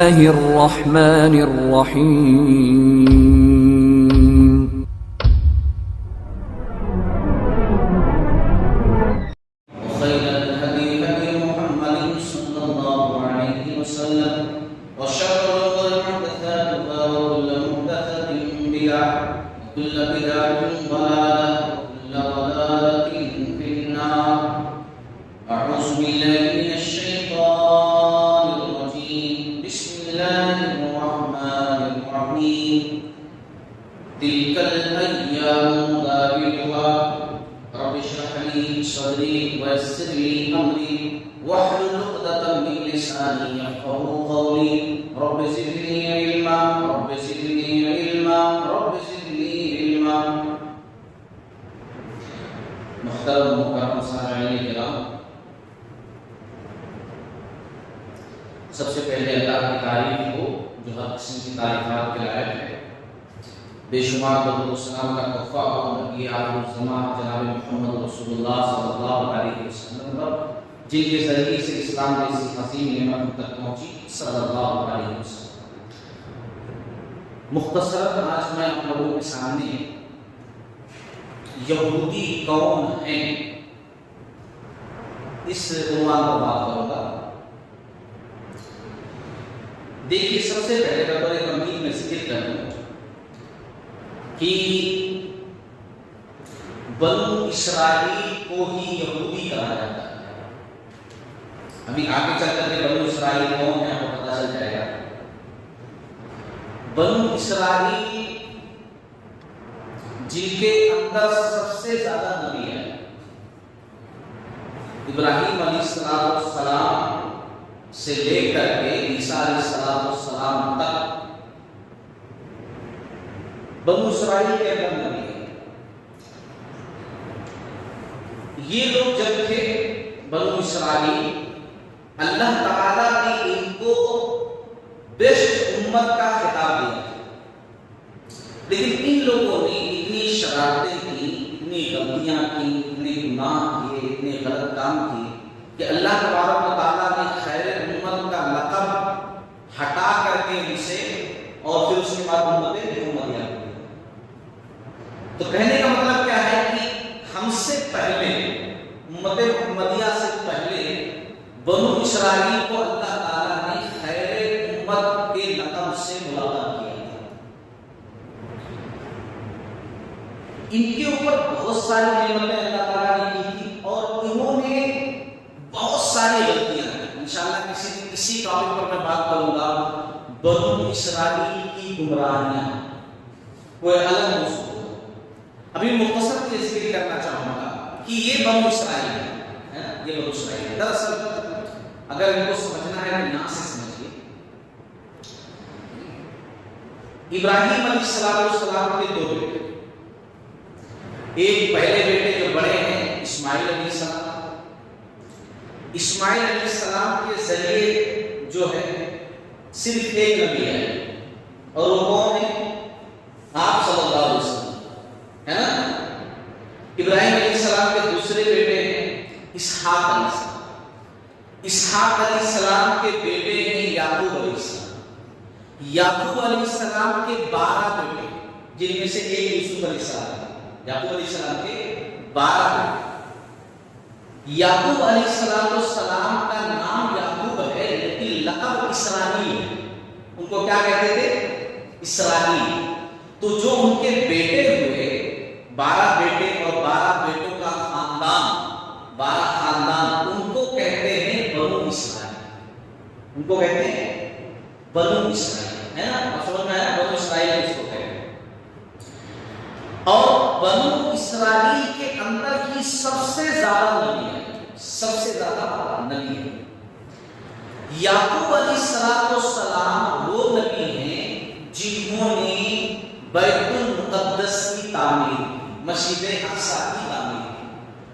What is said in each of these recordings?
الله الرحمن الرحيم وخير الهدي هدي محمد صلى الله عليه وسلم وشر الأمور محدثاتها وكل محدثة بدعة وكل بدعة ضلالة وكل ضلالة في النار. أعوذ بالله من الشيطان الرجيم. بسم الله الرحمن الرحيم. تلك الأيام نداولها. رب اشرح لي صدري ويسر لي أمري واحلل عقدة من لساني يفقهوا قولي. رب زدني علما رب زدني علما رب زدني علما. محترم مکرم سامعین کرام، سب سے پہلے اللہ کی تعریف ہو جو ہر قسم کی تعریفات کے لائق ہے. بے شمار درود و سلام کا تحفہ ہو نبی آخر الزمان جناب محمد رسول اللہ صلی اللہ علیہ وسلم پر، جن کے ذریعے سے اسلام جیسی عظیم نعمت تک پہنچی صلی اللہ علیہ وسلم. مختصراً آج میں آپ لوگوں کے سامنے یہودی کون ہیں اس عنوان پر بات کروں گا. دیکھیے، سب سے پہلے بطور تمہید میں ذکر کر دوں کہ بنو اسرائیل کو ہی یہودی کہا جاتا ہے. ابھی آگے چل کر کے بنو اسرائیل کون ہے وہ پتہ چل جائے گا. بنو اسرائیل جن کے اندر سب سے زیادہ نبی ہے. ابراہیم علیہ السلام سے لے کر کے عیسیٰ علیہ السلام تک بنو اسرائیل کے اندر نبی ہے. یہ لوگ جب تھے بنو اسرائیل، اللہ تعالیٰ نے ان کو بیسٹ امت کا خطاب دیا، لیکن ان لوگوں نے اتنی شرارتیں کی، اتنی غلطیاں کی، اتنے گناہ کیے، اتنے غلط کام کیے کہ اللہ تبارک و تعالیٰ نے خیر امت کا لقب ہٹا کر کے ان سے اور پھر اس کے بعد امت محمدیہ. تو کہنے کا مطلب کیا ہے کہ ہم سے پہلے امت محمدیہ سے پہلے بنو اسرائیل کو اللہ تعالیٰ نے خیر امت کے لقب سے ملقب کیا تھا. ان کے اوپر بہت ساری نعمتیں اللہ تعالیٰ نے کی تھی اور انہوں نے بہت ساری غلطیاں کی. انشاءاللہ کسی ٹاپک پر میں بات کروں گا، بنو اسرائیل کی گمراہیاں، کوئی الگ موضوع. ابھی مختصر کے ذکر کرنا چاہوں گا کہ یہ بنو اسرائیل ہے، یہ بنو اسرائیل ہے. دراصل اگر ان کو سمجھنا ہے تو یہاں سے سمجھیے. ابراہیم علیہ السلام کے دو بیٹے، ایک پہلے بیٹے جو بڑے ہیں اسماعیل علیہ السلام. اسماعیل علیہ السلام کے ذریعے جو ہے صرف ایک نبی ہے اور وہ کون ہے؟ آپ صلی اللہ علیہ وسلم، ہے نا. ابراہیم علیہ السلام کے دوسرے بیٹے ہیں اسحاق علیہ السلام. اسحاق علیہ السلام کے بیٹے ہیں یعقوب علیہ السلام. یعقوب علیہ السلام کے 12 بیٹے، جن میں سے ایک یوسف علیہ السلام. یعقوب علیہ السلام کے 12 بیٹے. یعقوب علیہ السلام کا نام یعقوب ہے لیکن لقب اسرائیل ہے. ان کو کیا کہتے تھے؟ اسرائیل. تو جو ان کے بیٹے ہوئے 12 بیٹے اور 12 بیٹوں کا خاندان، 12 خاندان، ان کو کہتے ہیں بنو اسرائیل. ان کو کہتے ہیں بنو اسرائیل، ہے نا. سمجھ میں آیا؟ بنو اسرائیل اس کو کہتے ہیں. اور بنو اسرائیل کے اندر ہی سب سے زیادہ نبی ہے، سب سے زیادہ نبی ہے. یعقوب علیہ السلام وہ نبی ہیں جنہوں نے بیت المقدس کی تعمیر، مسجد اقصی کی تعمیر.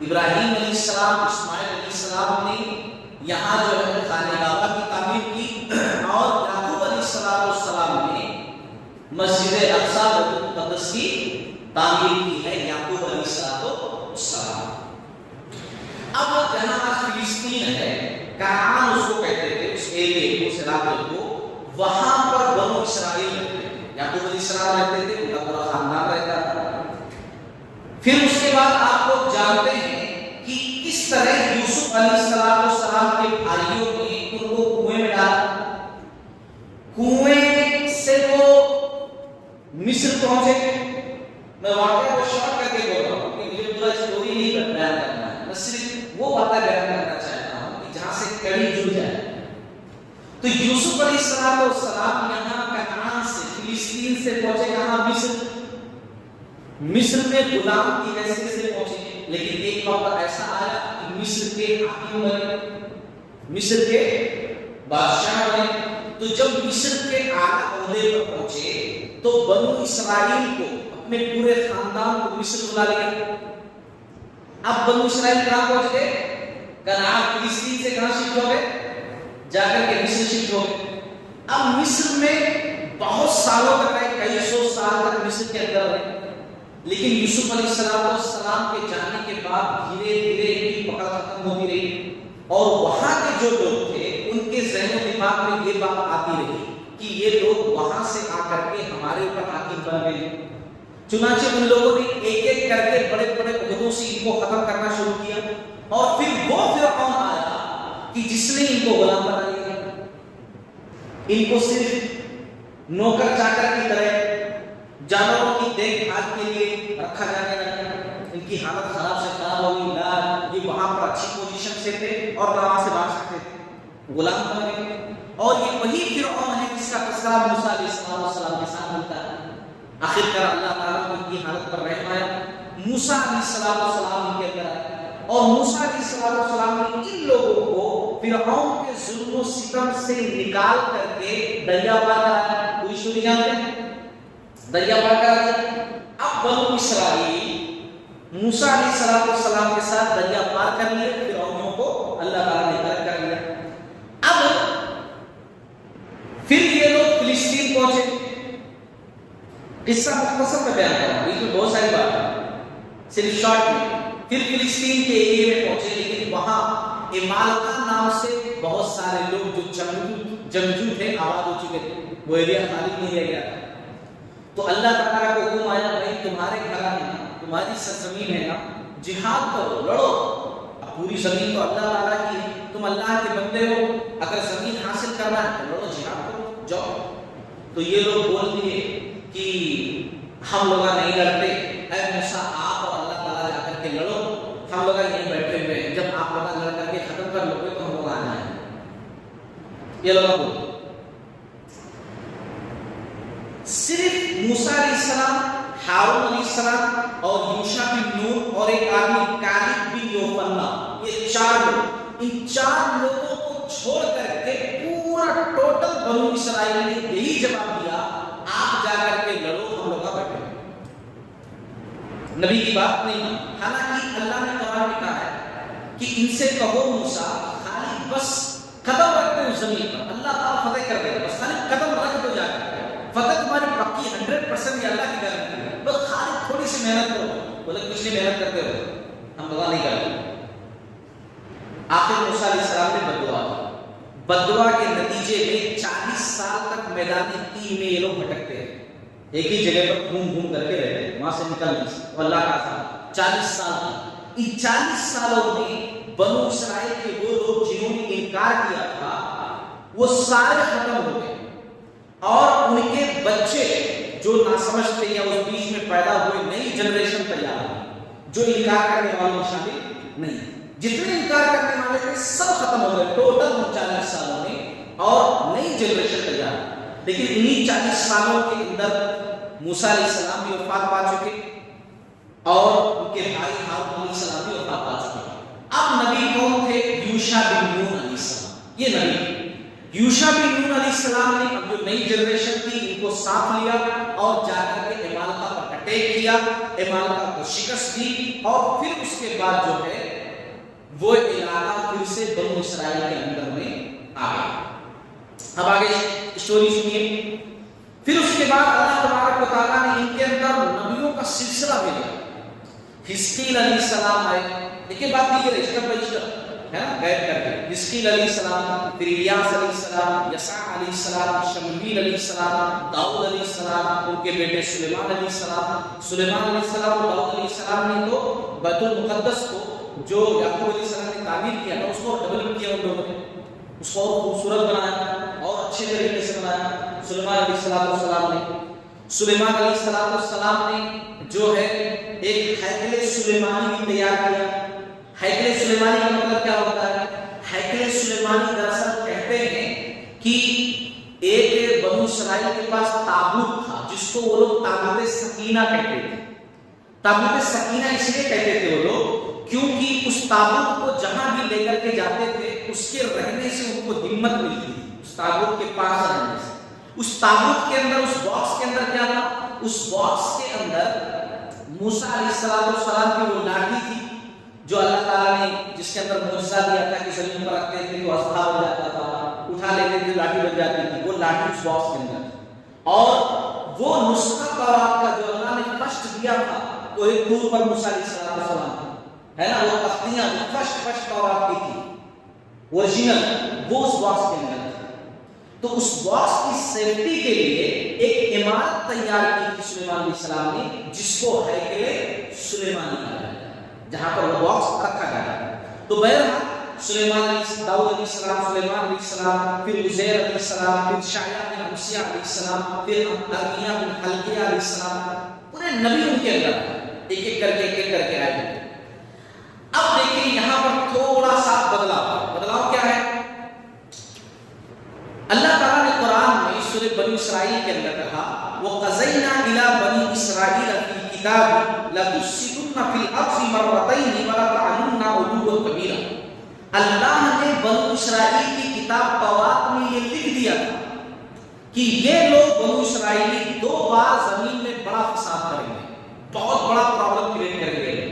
ابراہیم علیہ السلام، اسماعیل علیہ السلام نے یہاں جو ہے خانہ کعبہ کی تعمیر کی اور یعقوب علیہ السلام نے مسجد اقصی بیت المقدس کی تعمیر کی ہے. یعقوب علیہ السلام. اب جہاں فلسطین ہے، کنعان اس کو کہتے تھے، اس ایریے کو، اس علاقے کو، وہاں پر بنو اسرائیل رہتے تھے، یعقوب علیہ السلام رہتے تھے، ان کا پورا خاندان رہتا تھا۔ پھر اس کے بعد آپ لوگ جانتے ہیں کہ کس طرح یوسف علیہ السلام کے بھائیوں نے ان کو کنویں میں ڈالا، کنویں سے وہ مصر پہنچے۔ میں واقعہ کو شارٹ کر کے بول رہا ہوں کہ مجھے پورا اسٹوری نہیں بیان کرنا ہے، میں صرف وہ باتیں بیان کرنا چاہتا ہوں کہ جہاں سے کڑی جڑ جائے۔ تو یوسف علیہ السلام یہاں کنعان سے، فلسطین سے پہنچے یہاں مصر میں غلام کی حیثیت سے پہنچے، لیکن ایک وقت ایسا آیا کہ مصر کے حاکم بنے، مصر کے بادشاہ بنے۔ تو جب مصر کے اعلیٰ عہدے پر پہنچے تو بنو اسرائیل کو، اپنے پورے خاندان کو مصر بلا لیا۔ اب بنو اسرائیل کہاں پہنچ گئے؟ کنعان، فلسطین سے کہاں شفٹ ہو گئے؟ جا کر کے مصر شفٹ ہو گئے۔ اب مصر میں بہت سالوں تک رہے، کئی سو سال تک مصر کے اندر رہے، لیکن یوسف علیہ السلام کے جانے کے بعد دھیرے دھیرے ان کی پکڑ ختم ہوتی رہی، اور وہاں کے جو لوگ تھے ان کے ذہن و دماغ میں یہ بات آتی رہی کہ یہ لوگ وہاں سے آ کر کے ہمارے اوپر حاکم بن گئے۔ چنانچہ ان لوگوں نے ایک ایک کر کے بڑے بڑے عہدوں سے ان کو ختم کرنا شروع کیا، اور پھر وہ فرعون آیا کہ جس نے ان کو غلام بنا لیا، ان کو صرف نوکر چاکر کی طرح جانوروں کی دیکھ بھال کے لیے رکھا جانے لگا۔ ان کی حالت خراب سے خراب ہو گئی، یہ وہاں پر اچھی پوزیشن سے تھے اور وہاں سے بھاگ سکتے تھے، غلام بن گئے۔ اور یہ وہی فرعون ہے جس کا تذکرہ موسیٰ علیہ السلام کے ساتھ ملتا ہے۔ آخر کار اللہ تعالیٰ نے ان کی حالت پر رحم آیا، موسیٰ علیہ السلام ان کے اندر آئے، اور موسیٰ علیہ السلام نے ان لوگوں کو فرعون کے ظلم و ستم سے نکال کر کے دریا پار کرایا۔ کوئی سٹوری جانتے ہیں؟ دریا پار کرایا۔ اب بنو اسرائیل موسیٰ علیہ السلام کے ساتھ دریا پار کر لیے، فرعونوں کو اللہ تعالیٰ نے غرق کر لیا۔ اب پھر یہ لوگ فلسطین پہنچے۔ قصہ مختصر میں بیان کروں، اس میں بہت ساری بات ہے، صرف شارٹ میں۔ پھر فلسطین کے ایریے میں پہنچے، لیکن وہاں امالکا نام سے بہت سارے لوگ جو جنگجو تھے آباد ہو چکے تھے، وہ ایریا خالی نہیں رہ گیا تھا۔ تو اللہ تعالیٰ کو حکم آیا، بھائی تمہارے گھر ہے نا، تمہاری سرزمین ہے نا، جہاد کرو، لڑو۔ اب پوری زمین تو اللہ تعالیٰ کی ہے، تم اللہ کے بندے ہو، اگر زمین حاصل کرنا ہے تو لڑو، جہاد کرو، جاؤ۔ تو یہ لوگ بول دیے کہ ہم لوگ نہیں لڑتے، اے موسیٰ آپ اور اللہ تعالیٰ جا کر کے لڑو، ہم لوگ یہیں بیٹھے ہوئے ہیں، جب آپ لوگ لڑ کر کے ختم کر لو گے تو ہم لوگ آنا ہے۔ یہ لوگ بولتے صرف موسیٰ علیہ السلام، ہارون علیہ السلام اور یوشع بن نون اور ایک آدمی کالب بن یوفنا، یہ چار لوگ، ان چار لوگوں کو چھوڑ کر کے پورا ٹوٹل بنو اسرائیل نے یہی جواب دیا، آپ جا کر کے لڑو، ہم لوگ بیٹھے۔ نبی کی بات نہیں، حالانکہ اللہ نے قرآن میں کہا ہے کہ ان سے کہو موسیٰ خالی بس قدم رکھ دو زمین پر، اللہ تعالیٰ فتح کر دے گا، بس خالی قدم رکھ دو جا کر، فتح تمہاری پکی 100% یہ اللہ کی گارنٹی ہے، بس خالی تھوڑی سی محنت کرو۔ بولے کچھ نہیں محنت کرتے ہو، ہم دعا نہیں کرتے۔ آخر موسیٰ علیہ السلام نے بددعا کی، بددعا کے نتیجے میں 40 سال تک میدان تیہ میں یہ لوگ بھٹکتے ہیں، ایک ہی جگہ پر گھوم گھوم کر کے رہتے ہیں، وہاں سے نکل نہیں سکتے، اور اللہ کا عذاب 40 سال تک۔ ان 40 سالوں میں بنو اسرائیل کے وہ لوگ جنہوں نے انکار کیا تھا وہ سارے ختم ہو گئے، اور ان کے بچے جو ناسمجھ تھے یا اس بیچ میں پیدا ہوئے نئی جنریشن تیار ہوئی، جو انکار کرنے والوں میں شامل نہیں، جتنے انکار کرنے والے تھے سب ختم ہو گئے ٹوٹل 40 سالوں میں، اور نئی جنریشن تیار ہوئی۔ لیکن انہی 40 سالوں کے اندر موسیٰ علیہ السلام بھی وفات پا چکے، اور ان کے بھائی ہارون علیہ السلام بھی وفات پا چکے۔ اب نبی کون تھے؟ یوشع بن نون علیہ السلام، یہ نبی یوشع بن نون علیہ السلام نے اب جو نئی جنریشن تھی ان کو ساتھ لیا اور جا کر کے امالکا پر اٹیک کیا، امالکا کو شکست دی، اور پھر اس کے بعد جو ہے وہ علاقہ پھر سے بنو اسرائیل کے اندر میں آ گیا۔ اب آگے اسٹوری سنیے۔ پھر اس کے بعد اللہ تبارک و تعالیٰ نے ان کے اندر نبیوں کا سلسلہ بھیجا۔ حزقیل علیہ السلام آئے، دیکھیے بات نہیں کرے اسٹیپ بائی اسٹیپ۔ ہے نا، قید کر کے. حزقیل علیہ السلام، پھر الیاس علیہ السلام، یسع علیہ السلام، شمویل علیہ السلام، داؤد علیہ السلام، ان کے بیٹے سلیمان علیہ السلام. سلیمان علیہ السلام اور داؤد علیہ السلام نے تو بیت المقدس کو جو یعقوب علیہ السلام نے تعمیر کیا تھا اس کو ڈیولپ کیا ان لوگوں نے، اس کو اور خوبصورت بنایا اور اچھے طریقے سے بنایا سلیمان علیہ السلام نے. سلیمان علیہ السلام نے جو ہے ایک ہیکل سلیمانی بھی تیار کیا. ہیکل سلیمانی کا مطلب کیا ہوتا ہے؟ ہیکل سلیمانی دراصل کہتے ہیں کہ ایک بنو اسرائیل کے پاس تابوت تھا جس کو وہ لوگ تابوت سکینہ کہتے تھے. تابوت سکینہ اس لیے کہتے تھے وہ لوگ کیونکہ اس تابوت کو جہاں بھی لے کر کے جاتے تھے اس کے رہنے سے ان کو ہمت ملتی تھی، اس تابوت کے پاس رہنے سے. اس تابوت کے اندر، اس باکس کے اندر کیا تھا؟ اس باکس کے اندر موسیٰ علیہ السلام کی وہ لاٹھی تھی جو اللہ تعالیٰ نے جس کے اندر معجزہ دیا تھا کہ زمین پر رکھتے تھے تو اصحا ہو جاتا تھا، اٹھا لیتے تھے لاٹھی بن جاتی تھی. وہ لاٹھی اس باکس کے اندر تھی اور وہ نسخہ تورات کا جو اللہ نے فرسٹ دیا تھا وہ ایک طور پر موسیٰ علیہ السلام ہے نا، وہ تختیاں فرسٹ تورات کی تھی اوریجنل، وہ اس باکس کے اندر. تو اس باکس کی سیفٹی کے لیے ایک عمارت تیار کی تھی سلیمان علیہ السلام نے جس کو ہیکل سلیمانی کہا جاتا ہے، جہاں پر وہ باکس رکھا جاتا ہے. تو بہرحال سلیمان علیہ داؤد علیہ السلام، سلیمان علیہ السلام، پھر عزیر علیہ السلام، پھر شعیاء بن امسیہ علیہ السلام، پھر ارمیہ بن حلقیہ علیہ السلام، پورے نبی ان کے اندر ایک ایک کر کے آئے. اب دیکھیں یہاں پر تھوڑا سا بدلاؤ کیا ہے؟ اللہ تعالیٰ نے قرآن میں سورہ بنی اسرائیل کے اندر کہا وَقَضَيْنَا إِلَىٰ بَنِي إِسْرَائِيلَ فِي الْكِتَابِ لَتُفْسِدُنَّ فِي الْأَرْضِ مَرَّتَيْنِ وَلَتَعْلُنَّ عُلُوًّا كَبِيرًا. اللہ نے بنی اسرائیل کی کتاب تورات میں یہ لکھ دیا تھا کہ یہ لوگ بنی اسرائیلی 2 بار زمین میں بڑا فساد کریں گے، بہت بڑا پرابلم کریٹ کریں گے.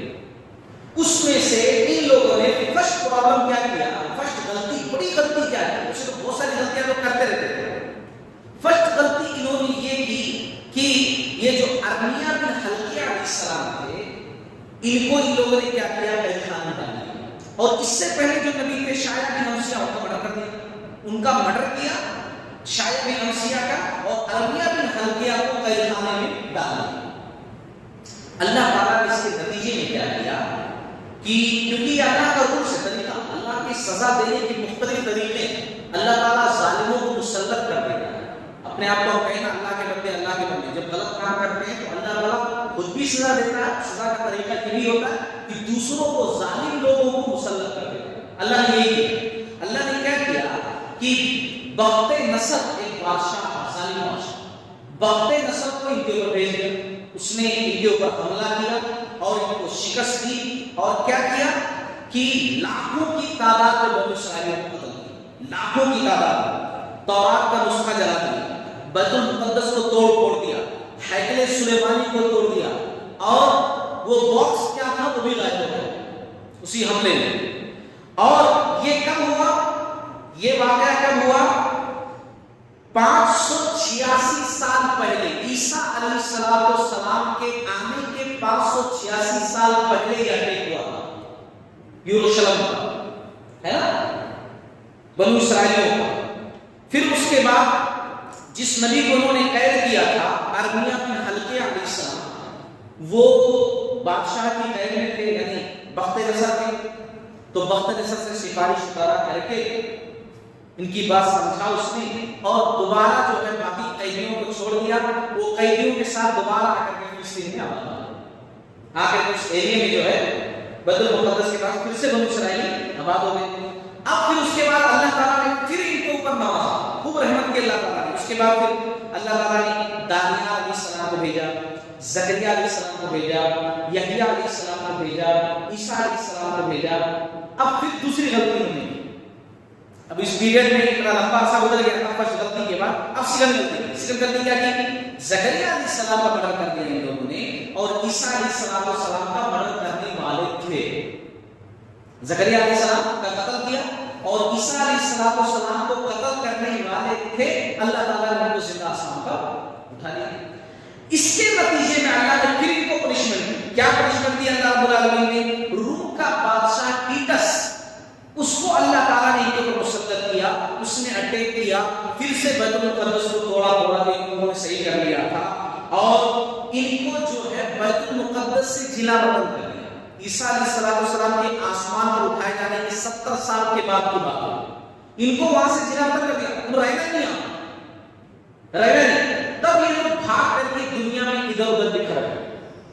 اس میں سے ان لوگوں نے فرسٹ پرابلم کیا کیا، فرسٹ غلطی، بڑی غلطی کیا ہے؟ اسے تو بہت ساری غلطیاں لوگ کرتے رہتے تھے. فرسٹ غلطی انہوں نے یہ کی کہ یہ جو ارمیہ بن حلقیہ علیہ السلام تھے ان کو ان لوگوں نے کیا کیا؟ قید خانے میں ڈال دیا. اور اس سے پہلے جو نبی تھے شعیاء بن امسیہ ان کا مرڈر کر دیا، ان کا مرڈر کیا شعیاء بن امسیہ کا، اور ارمیہ بن حلقیہ کو قید خانے میں ڈال دیا. اللہ تعالیٰ نے اس کے نتیجے میں کیا کیا کہ کیونکہ یہ اللہ کا رول سے طریقہ، اللہ کی سزا دینے کے مختلف طریقے ہیں. اللہ تعالیٰ ظالموں کو مسلط کر دیتا ہے. اپنے آپ کو کہنا اللہ کے بندے جب غلط کام کرتے ہیں تو اللہ تعالیٰ خود بھی سزا دیتا ہے. سزا کا طریقہ یہ بھی ہوتا ہے کہ دوسروں کو، ظالم لوگوں کو مسلط کر دیتا ہے. اللہ نے یہی کیا. اللہ نے کیا کیا کہ بخت نصر ایک بادشاہ تھا، ظالم بادشاہ، بخت نصر کو ان کے اوپر بھیج دیا. اس نے ان کے اوپر حملہ کیا اور ان کو شکست دی اور کیا کیا کہ لاکھوں کی تعداد میں بنی اسرائیل کو قتل کیا، لاکھوں کی تعداد میں. تورات کا نسخہ جلا دیا، بیت المقدس کو توڑ پھوڑ دیا، ہیکل سلیمانی کو توڑ دیا، اور وہ باکس کیا تھا وہ بھی غائب ہو گیا اسی حملے میں. اور یہ کب ہوا؟ یہ واقعہ کب ہوا؟ 586 سال پہلے، عیسیٰ علیہ السلام کے آنے کے 586 سال پہلے یہ اٹیک ہوا تھا یروشلم کا، ہے نا، بنو اسرائیلیوں کا. پھر اس کے بعد جس نبی کو انہوں نے قید کیا تھا ارمیہ بن حلقیہ علیہ السلام، وہ بادشاہ کی قید میں تھے، یعنی بخت نصر تھے. تو بخت نصر سے سفارش کر کے ان کی بات سمجھا اس نے، اور دوبارہ جو ہے باقی قیدیوں کو چھوڑ دیا. وہ قیدیوں کے ساتھ دوبارہ آ کر کے فلسطین میں آ کر کے اس ایریے میں جو ہے بیت المقدس کے پاس پھر سے بنو اسرائیلی آباد ہو گئے. اب پھر اس کے بعد اللہ تعالیٰ نے پھر ان کے اوپر نوازا، خوب رحمت کے اللہ تعالیٰ نے. اس کے بعد پھر اللہ تعالیٰ نے دانیہ علیہ السلام کو بھیجا، زکریا علیہ السلام کو بھیجا، یحییٰ علیہ السلام کو بھیجا، عیسیٰ علیہ السلام کو بھیجا. اب پھر دوسری غلطی انہوں نے کی. اب اس پیریڈ میں اتنا لمبا عرصہ گزر گیا، اب فرسٹ غلطی کے بعد اب سیکنڈ غلطی کیا کی؟ زکریا علیہ السلام کا مرڈر کر دیا ان لوگوں نے، اور عیسیٰ علیہ السلام کا مرڈر کرنے والے تھے. زکریا علیہ السلام کا قتل کیا اور عیسیٰ علیہ السلام کو قتل کرنے والے تھے. اللہ تعالیٰ نے ان کو زندہ آسمان پر اٹھا لیا. اس کے نتیجے میں اللہ نے پھر ان کو پنشمنٹ دی. کیا پنشمنٹ دی اللہ رب العالمین نے؟ روم کا بادشاہ ٹیٹس اس کو اللہ تعالیٰ نے ان کے اوپر مسلط کیا، اس نے اٹیک کیا، پھر سے بیت المقدس کو توڑا کہ انہوں نے صحیح کر لیا تھا، اور ان کو جو ہے بیت المقدس سے جلا وطن کر دیا۔ عیسیٰ علیہ السلام کے آسمان پر اٹھائے جانے کے 70 سال کے بعد کی بات ہے، ان کو وہاں سے جلا وطن کر دیا، تم رہنا ہی نہیں، رہنا نہیں۔ تب یہ لوگ بھاگ کر کے دنیا میں ادھر ادھر بکھر گئے۔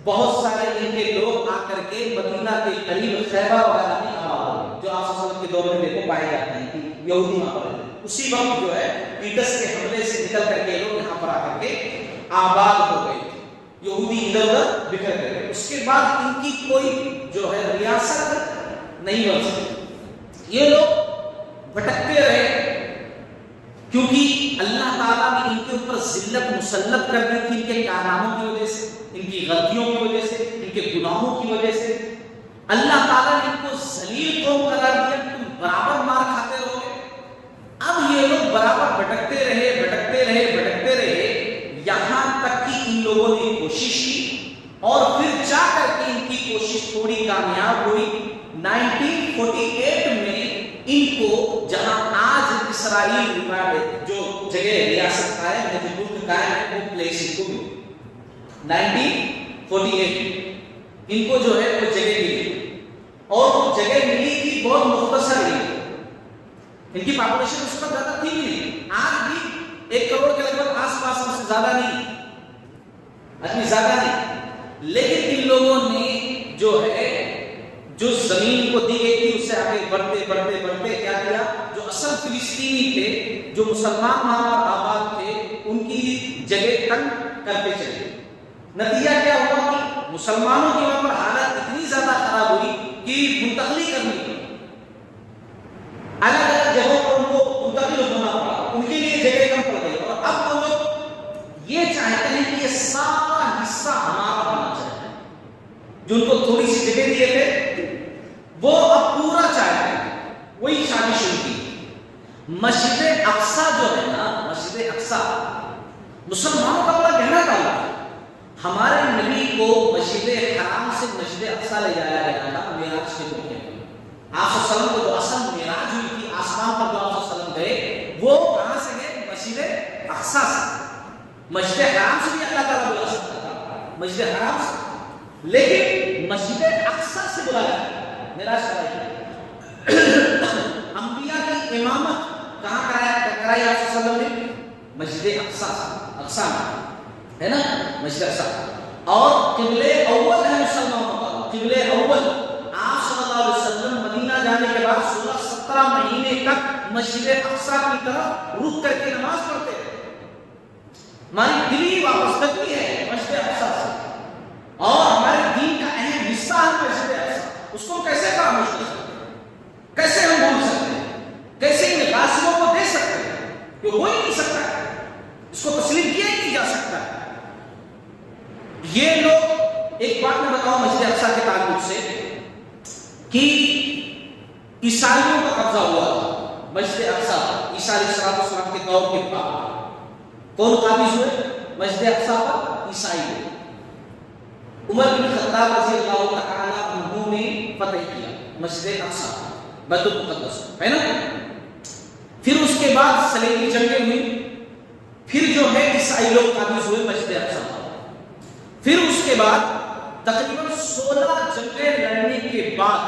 بہت سارے ان کے لوگ آ کر کے مدینہ کے قریب خیبر وغیرہ میں آباد ہوئے، جو آپ صلی اللہ علیہ وسلم کے دور میں دیکھو پائے جاتے ہیں کہ یہودی وہاں پر رہتے۔ اسی وقت جو ہے ٹیٹس کے حملے سے نکل کر کے لوگ یہاں پر آ کر کے آباد ہو گئے، یہودی ادھر ادھر بکھر گئے۔ اس کے بعد ان کی کوئی جو ہے ریاست نہیں بن سکی، یہ لوگ بھٹکتے رہے، کیونکہ اللہ تعالیٰ نے ان کے اوپر ذلت مسلط کر دی تھی ان کے کارناموں کی وجہ سے، ان کی غلطیوں کی وجہ سے، ان کے گناہوں کی وجہ سے۔ اللہ تعالیٰ نے ان کو ذلیل قوم قرار دیا، تم برابر مار کھاتے رہو گے۔ اب یہ لوگ برابر بھٹکتے رہے، یہاں تک کہ ان لوگوں نے کوشش کی، اور پھر جا کر کے ان کی کوشش تھوڑی کامیاب ہوئی۔ 1948 میں ان کو جہاں آج اسرائیل جو جگہ ریاست قائم ہے، جو ملک قائم ہے، وہ پلیس ان کو ملی۔ 1948 ان کو جو ہے وہ جگہ ملی، اور وہ جگہ ملی تھی بہت مختصر ہی، ان کی پاپولیشن اس پر زیادہ تھی نہیں، آج بھی 1 کروڑ کے لگ بھگ آس پاس سے زیادہ نہیں، آدمی زیادہ نہیں، لیکن ان لوگوں نے جو ہے جو زمین کو دی گئی تھی اس سے آگے بڑھتے کیا کیا، جو اصل فلسطینی تھے، جو مسلمان وہاں پر آباد تھے، ان کی جگہ تنگ کرتے چلے۔ نتیجہ کیا ہوا کہ مسلمانوں کی وہاں پر حالت اتنی زیادہ خراب ہوئی کہ منتقلی کرنی پڑی، الگ الگ جگہوں پر ان کو منتقل ہونا پڑا، ان کے لیے جگہ کم پڑ گئی، اور اب وہ لوگ یہ چاہتے ہیں کہ یہ سارا حصہ ہمارا ہونا چاہیے، جو ان کو تھوڑی سی جگہ دیے تھے وہ اب پورا چاہتے ہیں۔ وہی شادی شروع کی۔ مسجد اقصیٰ جو ہے نا، مسجد اقصیٰ مسلمانوں کا بڑا گہرا تعلق ہے۔ ہمارے نبی کو مسجد حرام سے مسجد اقصیٰ لے جایا گیا تھا معراج کے موقع پر۔ آپ صلی اللہ علیہ وسلم کو جو اصل معراج ہوئی تھی، آسمان پر جو آپ صلی اللہ علیہ وسلم گئے، وہ کہاں سے گئے؟ مسجد اقصیٰ سے۔ مسجد حرام سے بھی اللہ تعالیٰ بلا سکتا تھا، مسجد حرام سے، لیکن مسجد اقصیٰ سے بلایا معراج کرائی۔ انبیاء کی امامت کہاں کرائی آپ صلی اللہ علیہ وسلم نے؟ مسجد اقصیٰ ہے نا، مسجد اقصیٰ۔ اور قبلہ اول ہے مسلمانوں کا، قبلہ اول آپ صلی اللہ علیہ وسلم مدینہ جانے کے بعد 16-17 مہینے تک مسجد اقصیٰ کی طرف رک کر کے نماز پڑھتے رہے۔ ہماری دلی وابستگی ہے مسجد اقصیٰ سے، اور ہمارے دین کا اہم حصہ ہے مسجد اقصیٰ۔ اس کو کیسے فراموش کر سکتے ہیں؟ کیسے ہم بھول سکتے ہیں؟ کیسے ان غاصبوں کو دے سکتے ہیں؟ یہ ہو ہی نہیں سکتا ہے، اس کو تسلیم کیا ہی نہیں جا سکتا ہے۔ یہ لوگ، ایک بات میں بتاؤں مسجد اقصیٰ کے تعلق سے، کہ عیسائیوں کا قبضہ ہوا تھا مسجد اقصیٰ عیسیٰ علیہ السلام کے دور کے بعد۔ کون قابض ہوئے مسجد اقصیٰ پر؟ عیسائی ہوئے۔ عمر بن خطاب رضی اللہ تعالیٰ عنہ نے فتح کیا مسجد اقصیٰ، بیت المقدس، ہے نا۔ پھر اس کے بعد صلیبی جنگیں ہوئی، پھر جو ہے عیسائی لوگ قابض ہوئے مسجد اقصیٰ۔ پھر اس کے بعد تقریباً 16 جنگیں لڑنے کے بعد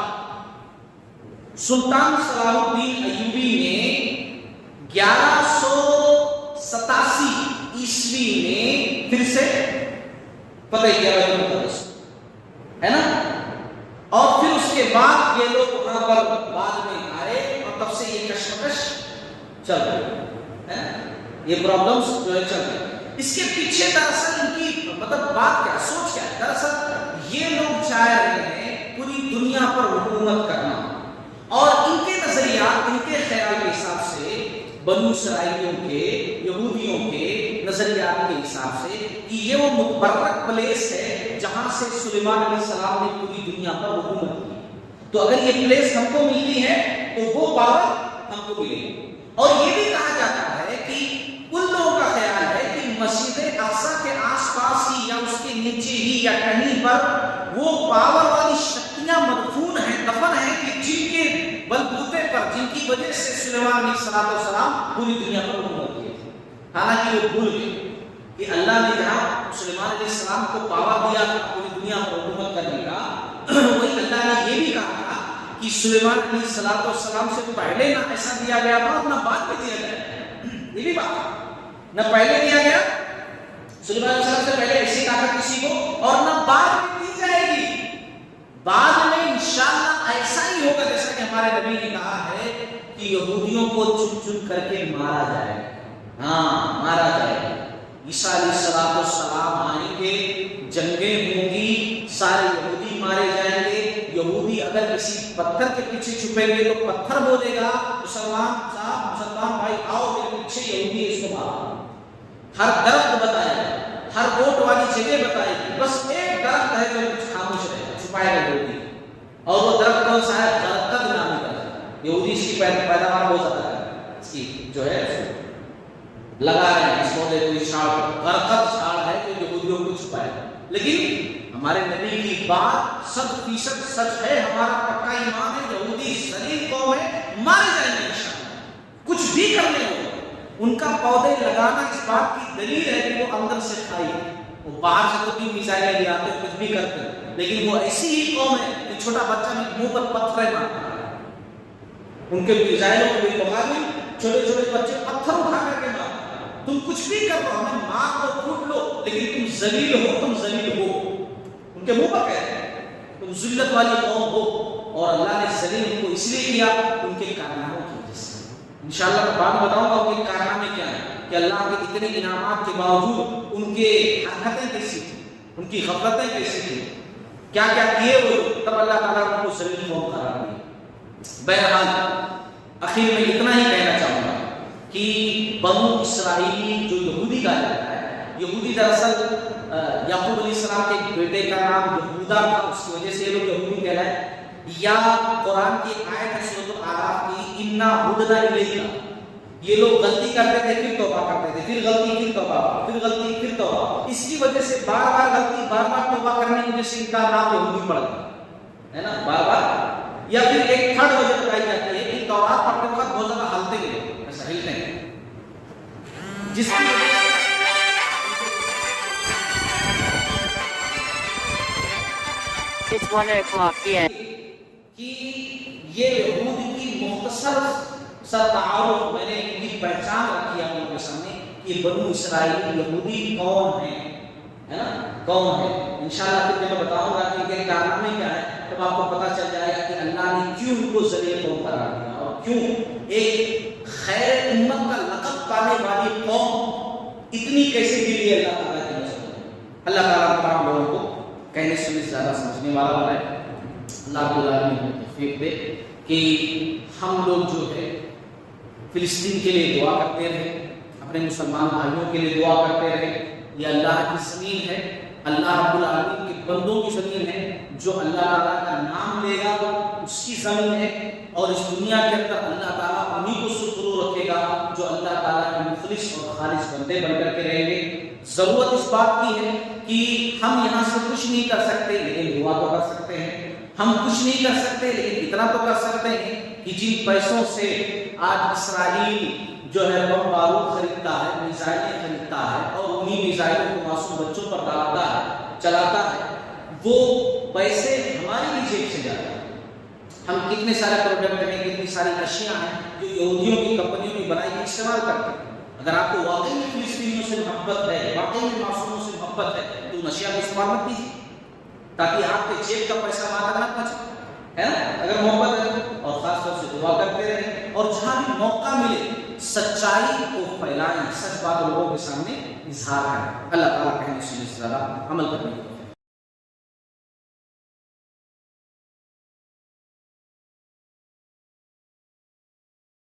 سلطان صلاح الدین ایوبی نے 1187 عیسوی میں پھر سے فتح کیا بیت المقدس، ہے نا۔ اور پھر اس کے بعد یہ لوگ وہاں پر بعد میں آئے، اور تب سے یہ کشمکش چل رہی ہے، یہ پرابلمز جو ہے چل رہی ہے۔ اس کے پیچھے دراصل ان کی مطلب بات کیا، سوچ کیا ہے؟ دراصل یہ لوگ چاہ رہے ہیں پوری دنیا پر حکومت کرنا، اور ان کے نظریات، ان کے خیال کے حساب سے، بنو اسرائیلیوں کے، یہودیوں کے نظریات کے حساب سے، کہ یہ وہ متبرک پلیس ہے جہاں سے سلیمان علیہ السلام نے پوری دنیا پر حکومت کی۔ تو اگر یہ پلیس ہم کو ملتی ہے تو وہ پاور ہم کو ملے گی۔ اور یہ بھی کہا جاتا ہے کہ ان لوگوں کا خیال ہے کہ مسجد اقصیٰ کے آس پاس ہی، یا اس کے نیچے ہی، یا کہیں پر وہ پاور والی شکتیاں مدفون ہیں، دفن ہیں، کہ جن کے بلبوتے وجہ سے سلیمان علیہ السلام پوری دنیا پر حکومت کیے تھے. حالانکہ وہ بھول گئے کہ اللہ نے جہاں سلیمان علیہ السلام کو پاور دیا تھا پوری دنیا پر حکومت کرنے کا، وہی اللہ نے یہ بھی کہا تھا کہ سلیمان علیہ السلام سے پہلے نہ ایسا دیا گیا تھا اور نہ بعد میں دیا گیا. یہ بھی بات نہ پہلے دیا گیا سلیمان علیہ السلام سے پہلے ایسی طاقت کسی کو، اور نہ بعد میں دی جائے گی. بعد میں انشاءاللہ ایسا ہی ہوگا جیسا کہ ہمارے نبی نے کہا ہے کہ یہودیوں کو چن چن کر کے مارا جائے گا. ہاں مارا جائے گا. عیسیٰ علیہ السلام آئیں گے، جنگیں ہوں گی، سارے یہودی مارے جائیں گے. یہودی اگر کسی پتھر کے پیچھے چھپیں گے تو پتھر بولے گا مسلمان بھائی آؤ میرے پیچھے یہودی اس کو مارو. ہر درخت بتائے گا، ہر ووٹ والی جگہ بتائے گی، بس ایک درخت ہے جو کچھ خاموش رہے گا، چھپائے گا یہودی. اور وہ درخت کو شاید غرقد نام کا یہودی اس کی پیداوار بہت زیادہ ہے، اس کی جو ہے لگا رہے ہیں اس پودے کو، شاڑ غرقد شاڑ ہے جو یہودیوں کو چھپائے گا. لیکن ہمارے نبی کی بات 100% سچ ہے. ہمارا پکا ایمان ہے یہودی ذلیل قوم ہے، مارے جائیں گے انشاءاللہ. کچھ بھی کرنے ہو ان کا پودے لگانا اس بات کی دلیل ہے کہ وہ اندر سے کھائی. وہ باہر سے تو بھی میزائلیں لے آتے کچھ بھی کرتے، لیکن وہ ایسی ہی قوم ہے کہ چھوٹا بچہ بھی منہ پر پتھر مارتا ہے. ان کے میزائلوں کے مقابل چھوٹے چھوٹے بچے پتھر اٹھا کر کے مارتے. تم کچھ بھی کر لو، ہمیں مار دو، کوٹ لو، لیکن تم ذلیل ہو، تم ذلیل ہو. ان کے منہ پر کہتے ہیں تم ذلت والی قوم ہو. اور اللہ نے ذلیل ان کو اس لیے کیا ان کے کارناموں کی وجہ سے. انشاءاللہ میں بعد بتاؤں گا ان کے کارنامے کیا ہیں، کہ اللہ کے اتنے انعامات کے باوجود ان کے حرکتیں کیسی تھیں، ان کی غفلتیں کیسی تھیں، کیا کیا کیے وہ، تب اللہ تعالیٰ ان کو ذلیل قوم قرار دیا. بہرحال اخیر میں اتنا ہی کہنا چاہوں گا کہ بنو اسرائیل جو یہودی کہا جاتا ہے، یہودی دراصل یعقوب علیہ السلام کے بیٹے کا نام یہودا تھا، اس کی وجہ سے یہ لوگ یہودی کہلائے. یا قرآن کی آیت ہے سورۃ الاعراف کی انا ہدنا الیک، یہ لوگ غلطی کرتے تھے پھر توبہ کرتے تھے، پھر غلطی پھر توبہ، پھر غلطی پھر توبہ. اس کی وجہ سے بار بار غلطی بار بار توبہ کرنے کی وجہ سے ان کا نام یہودی پڑ گیا ہے نا بار بار. یا پھر ایک تھرڈ وجہ بتائی جاتی ہے کہ تورات پڑھتے وقت بہت زیادہ ہلتے گئے، ایسا ہلتے ہیں، جس کی It's 1 o'clock p.m. کہ یہ یہود کی مختصر سا تعارف میں نے ان کی پہچان رکھی ہے آپ کے سامنے کہ بنو اسرائیل یہودی کون ہیں، ہے نا کون ہے. انشاءاللہ پھر جب میں بتاؤں گا کہ ان کے کارنامے کیا ہے تب آپ کو پتہ چل جائے گا کہ اللہ نے کیوں ان کو ذلیل قوم قرار دیا اور کیوں ایک خیر امت کا لقب پانے والی قوم اتنی کیسے گری ہے اللہ تعالیٰ کی نظر میں. اللہ تعالیٰ تمام لوگوں کو کہنے سے زیادہ سمجھنے والا بنائے. اللہ رب العالمین ہمیں توفیق دے کہ ہم لوگ جو ہے فلسطین کے لیے دعا کرتے رہیں، اپنے مسلمان بھائیوں کے لیے دعا کرتے رہیں. یہ اللہ کی زمین ہے، اللہ رب العالمین کے بندوں کی زمین ہے. جو اللہ تعالیٰ کا نام لے گا اس کی زمین ہے، اور اس دنیا کے اندر اللہ تعالیٰ انہیں کو سرخرو رکھے گا جو اللہ تعالیٰ کے مخلص اور خالص بندے بن کر کے رہیں گے. ضرورت اس بات کی ہے کہ ہم یہاں سے کچھ نہیں کر سکتے لیکن دعا تو کر سکتے ہیں. ہم کچھ نہیں کر سکتے لیکن اتنا تو کر سکتے ہیں کہ جن پیسوں سے آج اسرائیل جو ہے بم بارود خریدتا ہے، میزائلیں خریدتا ہے اور انہی میزائلوں کو معصوم بچوں پر ڈالتا ہے، چلاتا ہے، وہ پیسے ہماری ہی جیب سے جاتے ہیں. ہم کتنے سارے پروڈکٹ ہیں، کتنی ساری اشیاء ہیں جو یہودیوں کی کمپنیوں نے بنائی کے استعمال کرتے ہیں. اگر آپ کو واقعی میں فلسطینیوں سے محبت ہے، واقعی میں معصوموں سے محبت ہے تو ان اشیاء کا استعمال مت کیجیے تاکہ آپ کے جیب کا پیسہ وہاں تک نہ پہنچے، ہے نا. اگر محبت ہے اور خاص طور سے دعا کرتے رہیں اور جہاں بھی موقع ملے سچائی کو پھیلائیں، سچ بات لوگوں کے سامنے اظہار کریں. اللہ تعالیٰ کہنے سے زیادہ عمل کرنے کی